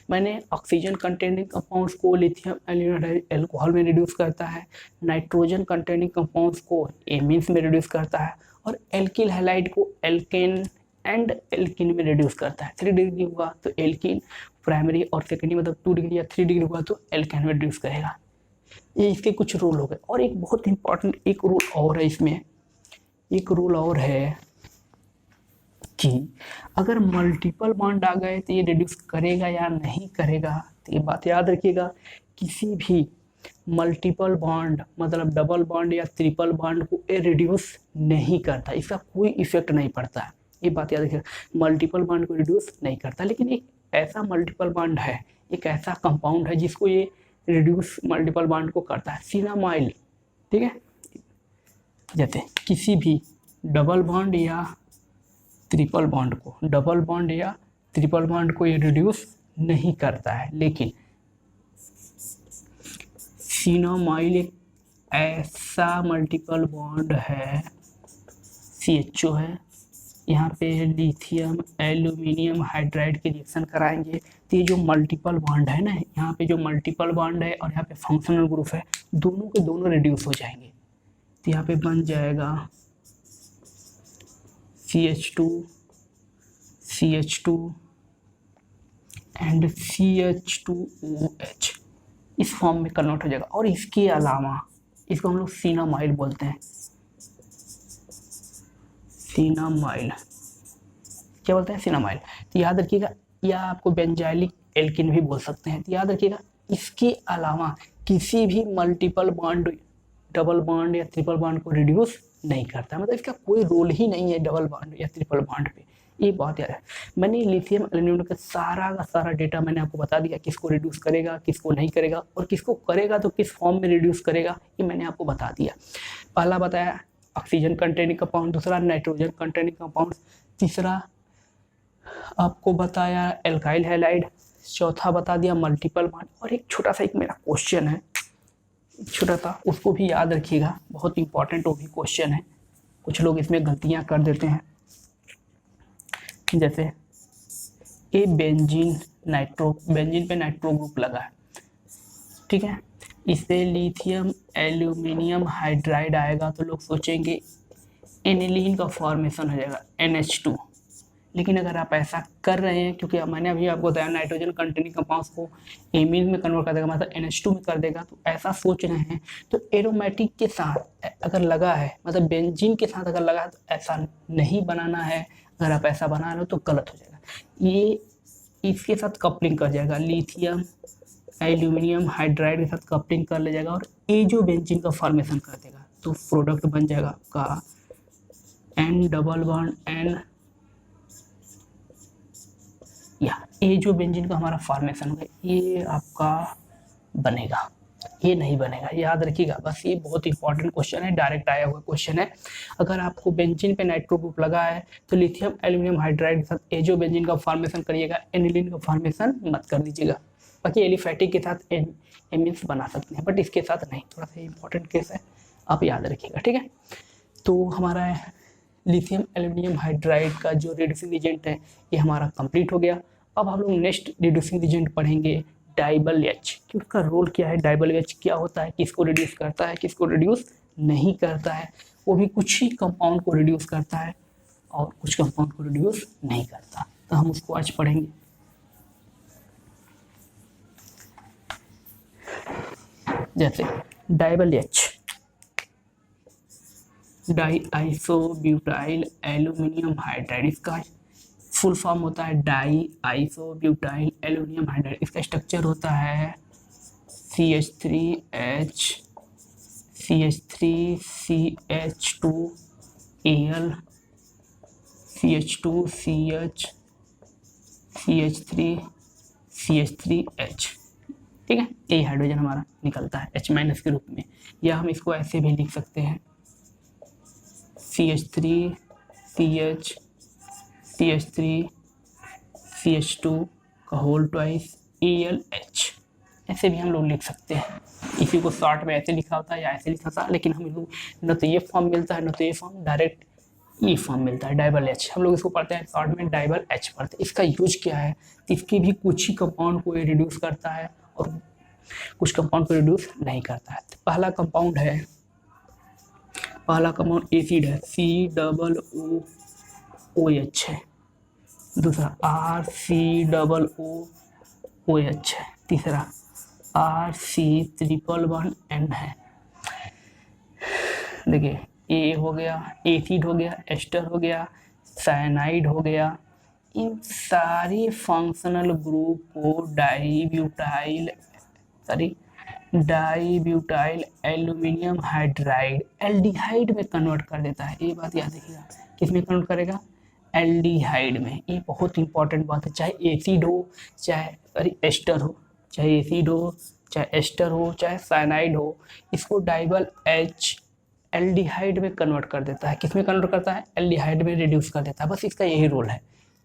मैंने ऑक्सीजन कंटेनिंग कंपाउंड्स को लिथियम एल्यूमिनाइड एल्कोहल में रिड्यूस करता है, नाइट्रोजन कंटेनिंग कंपाउंड्स को एमीन्स में रिड्यूस करता है और एल्किल हैलाइड को एल्केन एंड एल्कीन में रिड्यूस करता है। 3 डिग्री हुआ तो एल्कीन प्राइमरी और सेकेंडरी, मतलब 2 डिग्री या 3 डिग्री हुआ तो एल्केन में रिड्यूस करेगा। ये इसके कुछ रोल हो गए। और एक बहुत इंपॉर्टेंट एक रोल और है इसमें, एक रोल और है कि अगर मल्टीपल बॉन्ड आ गए तो ये रिड्यूस करेगा या नहीं करेगा। तो ये बात याद रखिएगा, किसी भी मल्टीपल बॉन्ड मतलब डबल बॉन्ड या ट्रिपल बॉन्ड को ये रिड्यूस नहीं करता, इसका कोई इफेक्ट नहीं पड़ता है। ये बात याद रखिएगा, मल्टीपल बॉन्ड को रिड्यूस नहीं करता। लेकिन एक ऐसा मल्टीपल बॉन्ड है, एक ऐसा कंपाउंड है जिसको ये रिड्यूस मल्टीपल बॉन्ड को करता है, सिनामाइल, ठीक है। जैसे किसी भी डबल बॉन्ड या ट्रिपल बॉन्ड को, डबल बॉन्ड या ट्रिपल बॉन्ड को ये रिड्यूस नहीं करता है, लेकिन सिनामाइल एक ऐसा मल्टीपल बॉन्ड है, CHO है, यहाँ पे लिथियम एल्यूमिनियम हाइड्राइड के रिएक्शन कराएंगे तो ये जो मल्टीपल बॉन्ड है ना, यहाँ पे जो मल्टीपल बॉन्ड है और यहाँ पे फंक्शनल ग्रुप है, दोनों के दोनों रिड्यूस हो जाएंगे। तो यहाँ पे बन जाएगा CH2 एंड CH2OH, इस फॉर्म में कन्वर्ट हो जाएगा। और इसके अलावा इसको हम लोग सिनामाइल बोलते हैं, सिनामाइल, क्या बोलते हैं, सिनामाइल। तो याद रखिएगा, या आपको बेंजाइलिक एल्किन भी बोल सकते हैं। तो याद रखिएगा, इसके अलावा किसी भी मल्टीपल बॉन्ड, डबल बॉन्ड या ट्रिपल बॉन्ड को रिड्यूस नहीं करता, मतलब इसका कोई रोल ही नहीं है डबल बॉन्ड या ट्रिपल बॉन्ड पे। ये बहुत याद है। मैंने लिथियम एल्यूमिनियम का सारा डेटा मैंने आपको बता दिया, किसको रिड्यूस करेगा, किसको नहीं करेगा, और किसको करेगा तो किस फॉर्म में रिड्यूस करेगा, ये मैंने आपको बता दिया। पहला बताया ऑक्सीजन कंटेनिंग कंपाउंड, दूसरा नाइट्रोजन कंटेनिंग कंपाउंड, तीसरा आपको बताया एल्काइल हैलाइड, चौथा बता दिया मल्टीपल बॉन्ड। और एक छोटा सा एक मेरा क्वेश्चन है, छोटा सा, उसको भी याद रखिएगा, बहुत इंपॉर्टेंट वो भी क्वेश्चन है। कुछ लोग इसमें गलतियां कर देते हैं, जैसे ए बेंजीन पे नाइट्रो ग्रुप लगा है, ठीक है, इससे लिथियम एल्यूमिनियम हाइड्राइड आएगा तो लोग सोचेंगे एनिलीन का फॉर्मेशन हो जाएगा NH2। लेकिन अगर आप ऐसा कर रहे हैं, क्योंकि मैंने अभी आपको बताया नाइट्रोजन कंटेनिंग कंपाउंड्स को एमीन में कन्वर्ट कर देगा, मतलब NH2 में कर देगा, तो ऐसा सोच रहे हैं। तो एरोमेटिक के साथ अगर लगा है, मतलब बेंजीन के साथ अगर लगा है, तो ऐसा नहीं बनाना है। अगर आप ऐसा बना रहे हो तो गलत हो जाएगा। ये इसके साथ कपलिंग कर जाएगा, लिथियम एल्यूमिनियम हाइड्राइड के साथ कपलिंग कर ले जाएगा और ए जो बेंजीन का फॉर्मेशन कर देगा, तो प्रोडक्ट बन जाएगा आपका N डबल बॉन्ड N, या ए जो बेंजीन का हमारा फॉर्मेशन होगा ये आपका बनेगा, ये नहीं बनेगा। याद रखिएगा, बस ये बहुत इंपॉर्टेंट क्वेश्चन है, डायरेक्ट आया हुआ क्वेश्चन है। अगर आपको बेंजीन पे नाइट्रो ग्रुप लगा है तो लिथियम एल्यूमिनियम हाइड्राइड के साथ ए जो बेंजीन का फॉर्मेशन करिएगा, एनिलीन का फॉर्मेशन मत कर दीजिएगा। बाकी एलिफैटिक के साथ एमिन्स बना सकते हैं, बट इसके साथ नहीं, थोड़ा सा इंपॉर्टेंट केस है, आप याद रखिएगा, ठीक है। तो हमारा लिथियम एल्यूमिनियम हाइड्राइड का जो रिड्यूसिंग एजेंट है ये हमारा कंप्लीट हो गया। अब हम लोग नेक्स्ट रिड्यूसिंग एजेंट पढ़ेंगे डाइबल एच, कि उसका रोल क्या है, डाइबल एच क्या होता है, किसको रिड्यूस करता है, किसको रिड्यूस नहीं करता है। वो भी कुछ ही कंपाउंड को रिड्यूस करता है और कुछ कंपाउंड को रिड्यूस नहीं करता, तो हम उसको आज पढ़ेंगे। जैसे DIBAL H, di isobutyl aluminium hydride, इसका फुल फॉर्म होता है डाई आइसोब्यूटाइल एल्यूमिनियम हाइड्राइड। इसका स्ट्रक्चर होता है CH3H CH3CH2Al CH2CH CH3CH3H, ठीक है। ये हाइड्रोजन हमारा निकलता है H- के रूप में, या हम इसको ऐसे भी लिख सकते हैं CH3CH CH3CH2 का होल ट्वाइस AlH, ऐसे भी हम लोग लिख सकते हैं। इसी को शॉर्ट में ऐसे लिखा होता है या ऐसे लिखा था, लेकिन हम लोग न तो ये फॉर्म मिलता है न तो ये फॉर्म, डायरेक्ट ये फॉर्म मिलता है डाइबल एच। हम लोग इसको पढ़ते हैं शॉर्ट में डाइबल एच पढ़ते हैं। इसका यूज क्या है, इसकी भी कुछ ही कंपाउंड को रिड्यूस करता है और कुछ कंपाउंड को रिड्यूस नहीं करता है। तो पहला कंपाउंड एसिड है COOH है, दूसरा RCOOH है, तीसरा RC≡N है। देखिए ए हो गया, एसिड हो गया, एस्टर हो गया, साइनाइड हो गया। इन सारे फंक्शनल ग्रुप को डाईब्यूटाइल एल्यूमिनियम हाइड्राइड एल्डिहाइड में कन्वर्ट कर देता है। ये बात याद रखिएगा, किस में कन्वर्ट करेगा, एल्डिहाइड में। ये बहुत इंपॉर्टेंट बात है, चाहे एसिड हो चाहे एस्टर हो, चाहे एसिड हो चाहे एस्टर हो चाहे साइनाइड हो, इसको डाइबल एच एल्डिहाइड में कन्वर्ट कर देता है। किस में कन्वर्ट करता है? एल्डिहाइड में रिड्यूस कर देता है। बस इसका यही रोल है।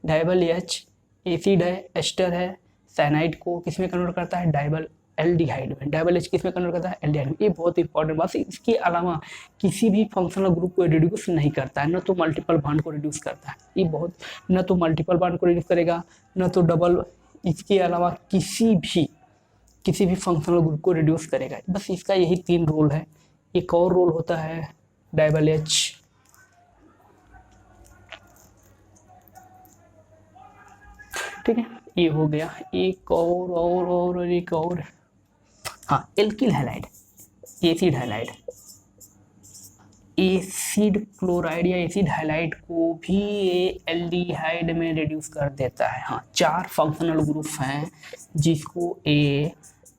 डाइबल एच एसिड है, एस्टर है, साइनाइड को किस में कन्वर्ट करता है? डाइबल एल्डिहाइड में। डाइबल एच किस में कन्वर्ट करता है? एल्डिहाइड में। ये बहुत इंपॉर्टेंट बात है। इसके अलावा किसी भी फंक्शनल ग्रुप को रिड्यूस नहीं करता है, न तो मल्टीपल बॉन्ड को रिड्यूस करता है। ये बहुत, न तो मल्टीपल बॉन्ड को रिड्यूस करेगा, न तो डबल, इसके अलावा किसी भी फंक्शनल ग्रुप को रिड्यूस करेगा। बस इसका यही 3 रोल है। एक और रोल होता है डाइबल एच, ठीक है, ये हो गया। एक और हाँ, alkyl halide, acid halide, acid chloride या एसिड हैलाइड को भी एल्डिहाइड में रिड्यूस कर देता है। हाँ, 4 फंक्शनल ग्रुप हैं जिसको ए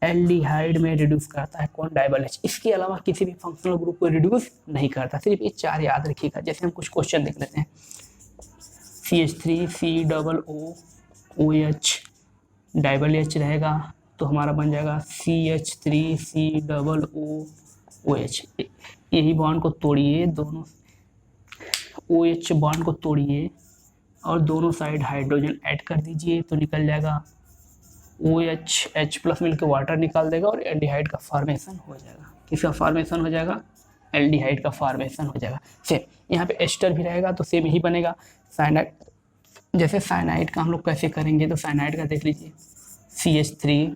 एल्डिहाइड में रिड्यूस करता है। कौन? डाइबल एच। इसके अलावा किसी भी फंक्शनल ग्रुप को रिड्यूस नहीं करता। सिर्फ ये 4 याद रखिएगा। जैसे हम कुछ क्वेश्चन देख लेते हैं। CH3 COO डाइबल एच रहेगा तो हमारा बन जाएगा CH3 COOH। यही बॉन्ड को तोड़िए, दोनों OH बॉन्ड को तोड़िए और दोनों साइड हाइड्रोजन ऐड कर दीजिए तो निकल जाएगा OH, H+ मिलकर वाटर निकाल देगा और एल्डिहाइड का फॉर्मेशन हो जाएगा। किसका फॉर्मेशन हो जाएगा? एल्डिहाइड का फॉर्मेशन हो जाएगा। सेम यहाँ पे एस्टर भी रहेगा तो सेम ही बनेगा। साइनाइड, जैसे साइनाइड का हम लोग कैसे करेंगे, तो साइनाइड का देख लीजिए। CH3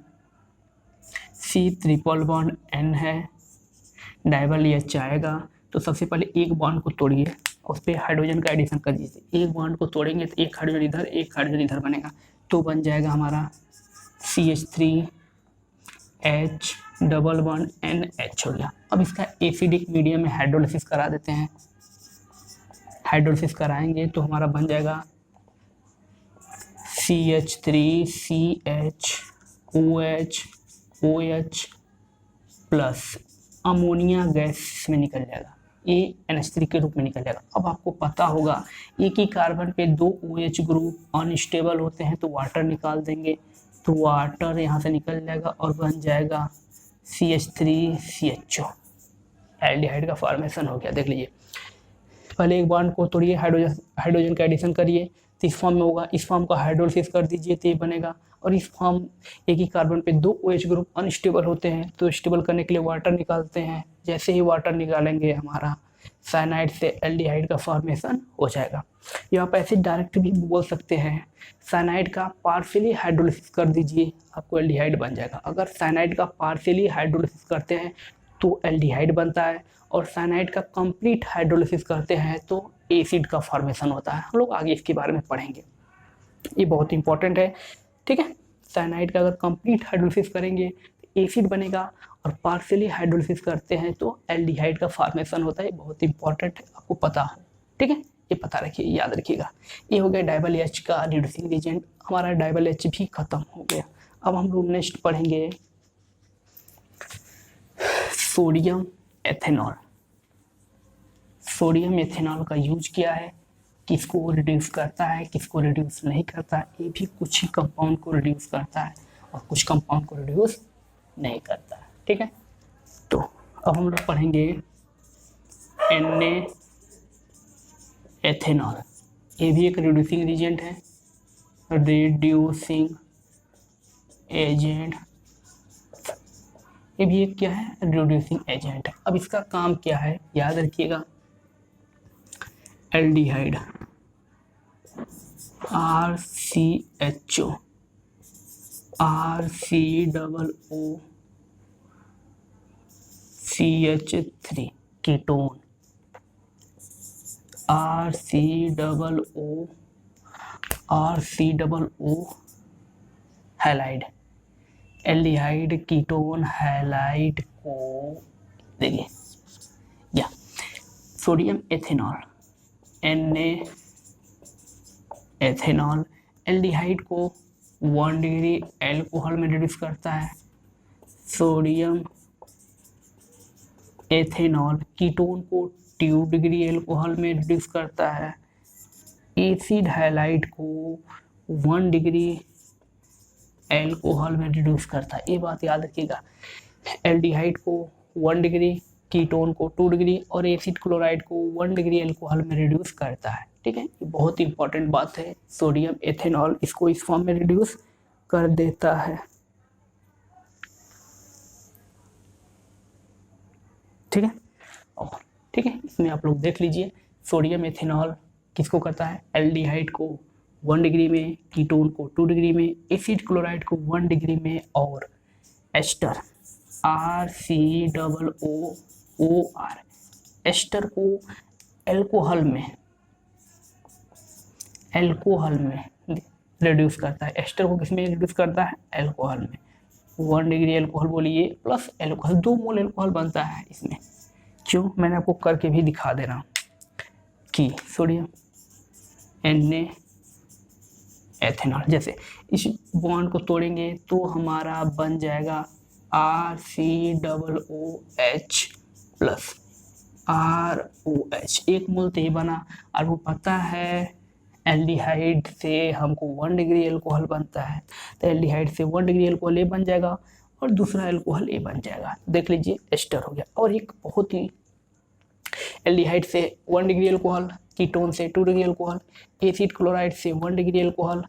C triple bond N है, डाइबल एच आएगा तो सबसे पहले एक बॉन्ड को तोड़िए, उस पर हाइड्रोजन का एडिशन कर दीजिए। एक बॉन्ड को तोड़ेंगे तो एक हाइड्रोजन इधर, एक हाइड्रोजन इधर बनेगा तो बन जाएगा हमारा CH3 H double bond NH हो गया। अब इसका एसिडिक मीडियम में हाइड्रोलिसिस करा देते हैं। हाइड्रोलिसिस कराएंगे तो हमारा बन जाएगा CH3 CHOH OH plus ammonia gas में निकल जाएगा, ये NH3 के रूप में निकल जाएगा। अब आपको पता होगा एक ही कार्बन पे 2 OH ग्रुप अनस्टेबल होते हैं तो वाटर निकाल देंगे, तो वाटर यहाँ से निकल जाएगा और बन जाएगा CH3 CHO। एल्डिहाइड का फॉर्मेशन हो गया। देख लीजिए, पहले एक बॉन्ड को तोड़िए, हाइड्रोजन का एडिशन करिए तो इस फॉर्म में होगा। इस फॉर्म का हाइड्रोलिसिस कर दीजिए तो ये बनेगा। और इस फॉर्म, एक ही कार्बन पे 2 OH ग्रुप अनस्टेबल होते हैं तो स्टेबल करने के लिए वाटर निकालते हैं। जैसे ही वाटर निकालेंगे हमारा साइनाइड से एल्डिहाइड का फॉर्मेशन हो जाएगा। यहाँ पर ऐसे डायरेक्ट भी बोल सकते हैं, साइनाइड का पार्शियली हाइड्रोलिसिस कर दीजिए, आपको एल्डिहाइड बन जाएगा। अगर साइनाइड का पार्शियली हाइड्रोलिसिस करते हैं तो एल्डिहाइड बनता है, और साइनाइड का कंप्लीट हाइड्रोलिसिस करते हैं तो एसिड का फॉर्मेशन होता है। हम लोग आगे इसके बारे में पढ़ेंगे, ये बहुत इंपॉर्टेंट है, ठीक है। साइनाइड का अगर कंप्लीट हाइड्रोलिसिस करेंगे तो एसिड बनेगा, और पार्शियली हाइड्रोलिसिस करते हैं तो एल्डिहाइड का फॉर्मेशन होता है। बहुत इंपॉर्टेंट है, आपको पता हो, ठीक है, ये पता रखिए, याद रखिएगा। ये हो गया डाइबल एच का रिड्यूसिंग एजेंट। हमारा डाइबल एच भी खत्म हो गया। अब हम लोग नेक्स्ट पढ़ेंगे सोडियम एथेनॉल। सोडियम एथेनॉल का यूज क्या है, किसको रिड्यूस करता है, किसको रिड्यूस नहीं करता है। ये भी कुछ ही कंपाउंड को रिड्यूस करता है और कुछ कंपाउंड को रिड्यूस नहीं करता है, ठीक है। तो अब हम लोग पढ़ेंगे Na एथेनॉल। ये भी एक रिड्यूसिंग एजेंट है, रिड्यूसिंग एजेंट। ये भी एक क्या है, रिड्यूसिंग एजेंट है। अब इसका काम क्या है, याद रखिएगा। Aldehyde RCHO RCOO CH3 ketone, RCOO halide. Aldehyde ketone halide को देखिए, या sodium ethanol Na ethanol aldehyde को 1 डिग्री एल्कोहल में रिड्यूस करता है। सोडियम एथेनॉल कीटोन को 2 डिग्री एल्कोहल में रिड्यूस करता है। एसिड हैलाइड को 1 डिग्री एल्कोहल में रिड्यूस करता है, ये बात याद रखिएगा। एल्डिहाइड को 1 डिग्री, कीटोन को 2 डिग्री और एसिड क्लोराइड को 1 डिग्री एल्कोहल में रिड्यूस करता है। ठीक है, ये बहुत इंपॉर्टेंट बात है। सोडियम एथेनॉल इसको इस फॉर्म में रिड्यूस कर देता है। ठीक है, और ठीक है, इसमें आप लोग देख लीजिए सोडियम एथेनॉल किसको करता है, एल्डिहाइड को 1 डिग्री में, कीटोन को 2 डिग्री में, एसिड क्लोराइड को 1 डिग्री में और एस्टर RCOOR एस्टर को एल्कोहल में रिड्यूस करता है। एस्टर को किसमें रिड्यूस करता है, एल्कोहल में। 1 डिग्री एल्कोहल बोलिए प्लस एल्कोहल, 2 मोल एल्कोहल बनता है इसमें। क्यों, मैंने आपको करके भी दिखा दे रहा हूँ कि सोडियम Na एथेनॉल, जैसे इस बॉन्ड को तोड़ेंगे तो हमारा बन जाएगा RCOOH प्लस ROH, 1 मोल तो ये बना। और वो पता है एल्डिहाइड से हमको 1 डिग्री एल्कोहल बनता है, तो एल्डिहाइड से 1 डिग्री एल्कोहल ए बन जाएगा और दूसरा एल्कोहल ए बन जाएगा। देख लीजिए एस्टर हो गया। और एक बहुत ही, एल्डिहाइड से 1 डिग्री एल्कोहल, कीटोन से 2 डिग्री एल्कोहल, एसिड क्लोराइड से 1 डिग्री एल्कोहल,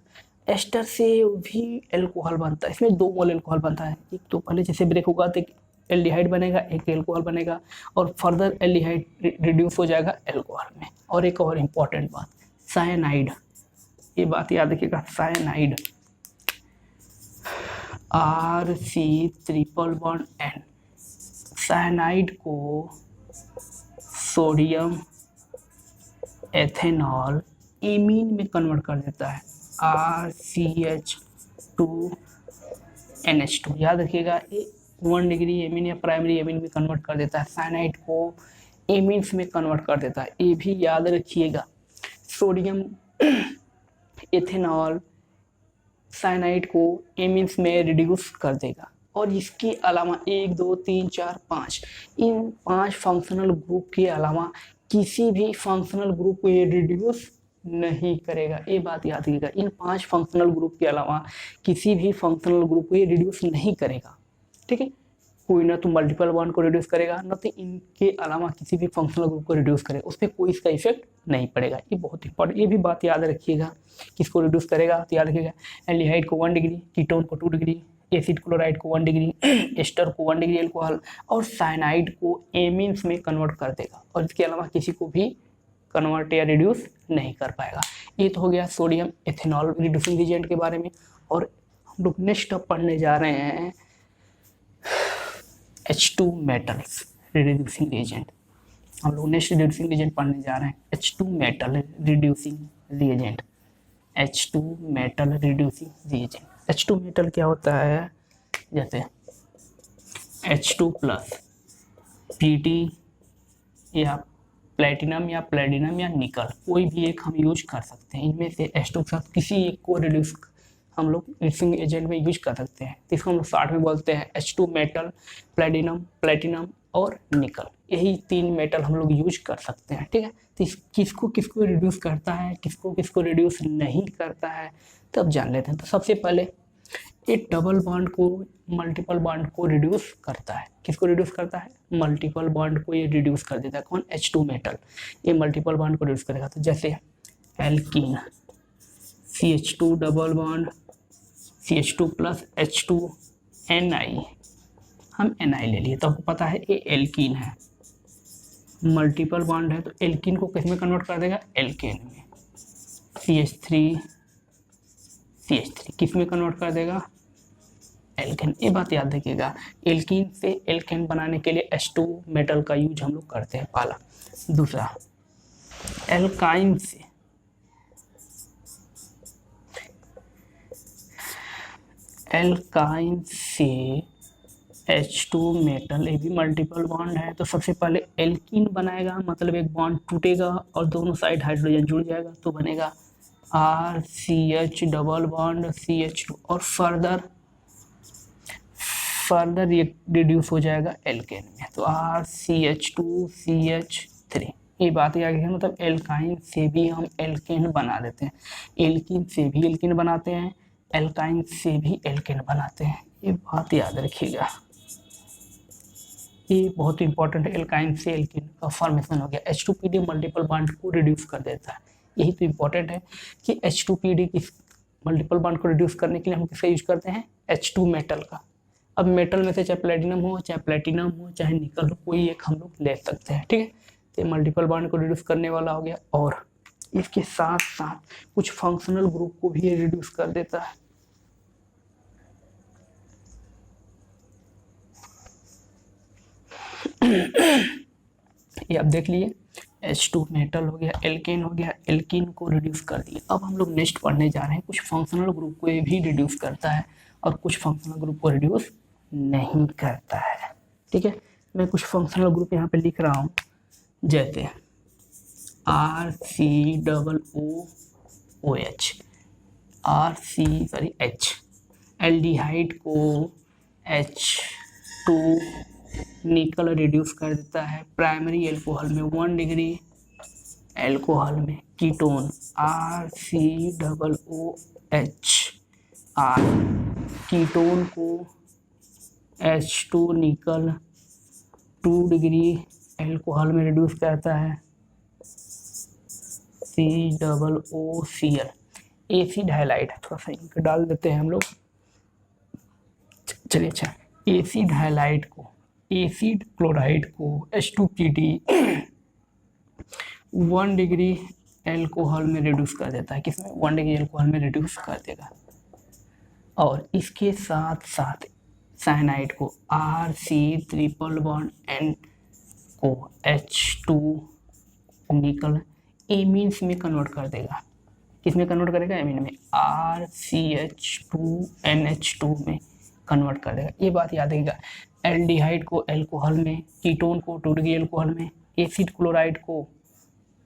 एस्टर से भी एल्कोहल बनता है। इसमें 2 मोल एल्कोहल बनता है। एक तो पहले जैसे ब्रेक होगा तो एल्डिहाइड बनेगा, एक एल्कोहल बनेगा और फर्दर एल्डिहाइड रिड्यूस हो जाएगा एल्कोहल में। और एक और इम्पॉर्टेंट बात, साइनाइड, ये बात याद रखिएगा, साइनाइड RC≡N, साइनाइड को सोडियम एथेनॉल एमीन में कन्वर्ट कर देता है, RCH2NH2। याद रखिएगा, 1 डिग्री एमीन या प्राइमरी एमीन में कन्वर्ट कर देता है, साइनाइड को एमीन्स में कन्वर्ट कर देता है, ये भी याद रखिएगा। सोडियम एथेनॉल साइनाइड को एमीन्स में रिड्यूस कर देगा। और इसके अलावा 1 2 3 4 5, इन 5 फंक्शनल ग्रुप के अलावा किसी भी फंक्शनल ग्रुप को ये रिड्यूस नहीं करेगा, ये बात याद रखिएगा। इन 5 फंक्शनल ग्रुप के अलावा किसी भी फंक्शनल ग्रुप को ये रिड्यूस नहीं करेगा। ठीक है, कोई ना तो मल्टीपल बॉन्ड को रिड्यूस करेगा, ना तो इनके अलावा किसी भी फंक्शनल ग्रुप को रिड्यूस करेगा, उस पर कोई इसका इफेक्ट नहीं पड़ेगा। ये बहुत इंपॉर्टेंट, ये भी बात याद रखिएगा। किसको रिड्यूस करेगा तो याद रखिएगा, एल्डिहाइड को 1 डिग्री, कीटोन को 2 डिग्री, एसिड क्लोराइड को 1 डिग्री, एस्टर को 1 डिग्री एल्कोहल और साइनाइड को एमीन्स में कन्वर्ट कर देगा। और इसके अलावा किसी को भी कन्वर्ट या रिड्यूस नहीं कर पाएगा। ये तो हो गया सोडियम एथेनॉल रिड्यूसिंग एजेंट के बारे में। और हम लोग नेक्स्ट अब पढ़ने जा रहे हैं H2 मेटल्स रिड्यूसिंग एजेंट। हम लोग नेक्स्ट रिड्यूसिंग एजेंट पढ़ने जा रहे हैं H2 metal reducing reagent. H2 metal reducing reagent. H2 metal क्या होता है, जैसे H2 प्लस Pd या प्लेटिनम या प्लेडिनम या निकल, कोई भी एक हम यूज कर सकते हैं। इनमें से H2 के साथ किसी एक को रिड्यूस हम लोग रिड्यूसिंग एजेंट में यूज कर सकते हैं। तो इसको हम लोग शॉर्ट में बोलते हैं H2 मेटल, प्लेटिनम, प्लेटिनम और निकल। यही 3 मेटल हम लोग यूज कर सकते हैं। ठीक है, तो किसको किसको रिड्यूस करता है, किसको किसको रिड्यूस नहीं करता है, तब जान लेते हैं। तो सबसे पहले ये डबल बॉन्ड को मल्टीपल बॉन्ड को रिड्यूस करता है। किसको रिड्यूस करता है, मल्टीपल बॉन्ड को ये रिड्यूस कर देता है। कौन, H2 मेटल, ये मल्टीपल बॉन्ड को रिड्यूस करेगा। तो जैसे alkene CH2 double bond CH2 plus H2 Ni, हम Ni ले लिए तो आपको पता है ये एल्कीन है, मल्टीपल बॉन्ड है तो एल्कीन को किस में कन्वर्ट कर देगा, एल्केन में। CH3 किस में कन्वर्ट कर देगा, एल्केन। ये बात याद रखिएगा, एल्कीन से एल्केन बनाने के लिए H2 मेटल का यूज हम लोग करते हैं, पहला। दूसरा, एल्काइन से H2 मेटल, ये भी मल्टीपल बॉन्ड है तो सबसे पहले एल्कीन बनाएगा, मतलब एक बॉन्ड टूटेगा और दोनों साइड हाइड्रोजन जुड़ जाएगा तो बनेगा RCH डबल बॉन्ड CH2 और फर्दर ये रिड्यूस हो जाएगा एल्केन में, तो RCH2CH3। ये बात क्या है, मतलब एल्काइन से भी हम एल्केन बना देते हैं, एल्कीन से भी एल्कीन बनाते हैं, एल्काइन से भी एल्केन बनाते हैं, ये बात याद रखिएगा। ये बहुत इंपॉर्टेंट है, एल्काइन से एल्केन का फॉर्मेशन हो गया। H2PD मल्टीपल बॉन्ड को रिड्यूस कर देता है। यही तो इंपॉर्टेंट है कि H2PD की मल्टीपल बॉन्ड को रिड्यूस करने के लिए हम किसका यूज करते हैं, H2 मेटल का। अब मेटल में से चाहे प्लेटिनम हो, चाहे प्लेटिनम हो, चाहे निकल हो, कोई एक हम लोग ले सकते हैं, ठीक है। तो मल्टीपल बॉन्ड को रिड्यूस करने वाला हो गया, और इसके साथ साथ कुछ फंक्शनल ग्रुप को भी रिड्यूस कर देता है। ये आप देख लिए, H2 मेटल हो गया, एल्केन हो गया, एल्कीन को रिड्यूस कर दिया। अब हम लोग नेक्स्ट पढ़ने जा रहे हैं, कुछ फंक्शनल ग्रुप को ये भी रिड्यूस करता है और कुछ फंक्शनल ग्रुप को रिड्यूस नहीं करता है, ठीक है। मैं कुछ फंक्शनल ग्रुप यहाँ पे लिख रहा हूँ, जैसे H, एल्डिहाइड को H2 निकल रिड्यूस कर देता है प्राइमरी एल्कोहल में 1 डिग्री एल्कोहल में। कीटोन RCOOH कीटोन को H2 निकल 2 डिग्री एल्कोहल में रिड्यूस करता है COOCl। एसिड हाइलाइट, थोड़ा सा इंक डाल देते हैं हम लोग, चलिए। अच्छा, एसिड हाइलाइट को, एसिड क्लोराइड को H2PD 1 डिग्री एल्कोहल में रिड्यूस कर देता है। किसमें, 1 डिग्री एल्कोहल में रिड्यूस कर देगा। और इसके साथ साथ साइनाइड को RC≡N को H2 निकल एमीन्स में कन्वर्ट कर देगा। किसमें कन्वर्ट करेगा, एमीन में, RCH2NH2 में कन्वर्ट कर देगा। ये बात याद रखिएगा। एल्डिहाइड को एल्कोहल में, कीटोन को 2 डिग्री एल्कोहल में, एसिड क्लोराइड को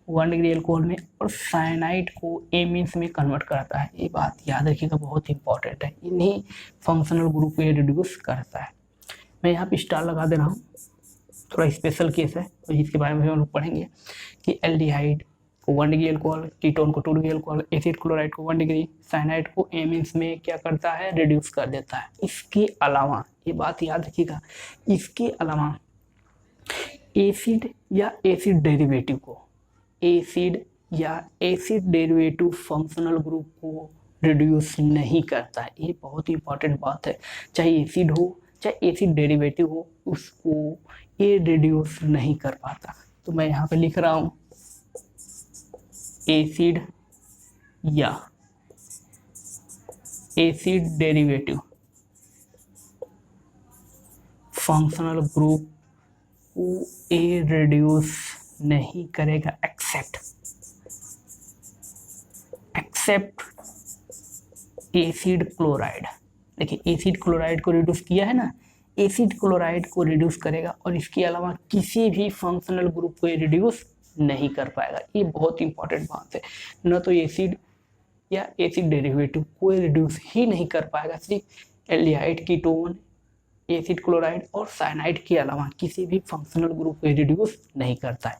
1 डिग्री एल्कोहल में, और साइनाइड को एमीन्स में कन्वर्ट करता है। ये बात याद रखिएगा, बहुत इंपॉर्टेंट है। इन्हीं फंक्शनल ग्रुप को ये रिड्यूस करता है। मैं यहाँ पे स्टार लगा दे रहा हूँ, थोड़ा स्पेशल केस है और इसके बारे में हम लोग पढ़ेंगे कि एल्डिहाइड को 1 डिग्री एल्कोहल, कीटोन को 2 डिग्री एल्कोहल, एसिड क्लोराइड को 1 डिग्री, साइनाइड को एमीन्स में क्या करता है, रिड्यूस कर देता है। इसके अलावा ये बात याद रखिएगा, इसके अलावा एसिड या एसिड डेरिवेटिव को, एसिड या एसिड डेरिवेटिव फंक्शनल ग्रुप को रिड्यूस नहीं करता है। ये बहुत इंपॉर्टेंट बात है। चाहे एसिड हो, चाहे एसिड डेरिवेटिव हो, उसको ये रिड्यूस नहीं कर पाता। तो मैं यहाँ पे लिख रहा हूँ, एसिड या एसिड डेरिवेटिव फंक्शनल ग्रुप को ये रिड्यूस नहीं करेगा, एक्सेप्ट एसिड क्लोराइड। देखिए, एसिड क्लोराइड को रिड्यूस किया है ना, एसिड क्लोराइड को रिड्यूस करेगा, और इसके अलावा किसी भी फंक्शनल ग्रुप को ये रिड्यूस नहीं कर पाएगा। ये बहुत इंपॉर्टेंट बात है। न तो एसिड या एसिड डेरिवेटिव कोई रिड्यूस ही नहीं कर पाएगा, सिर्फ एल्डिहाइड, कीटोन, एसिड क्लोराइड और साइनाइड के अलावा किसी भी फंक्शनल ग्रुप को रिड्यूस नहीं करता है।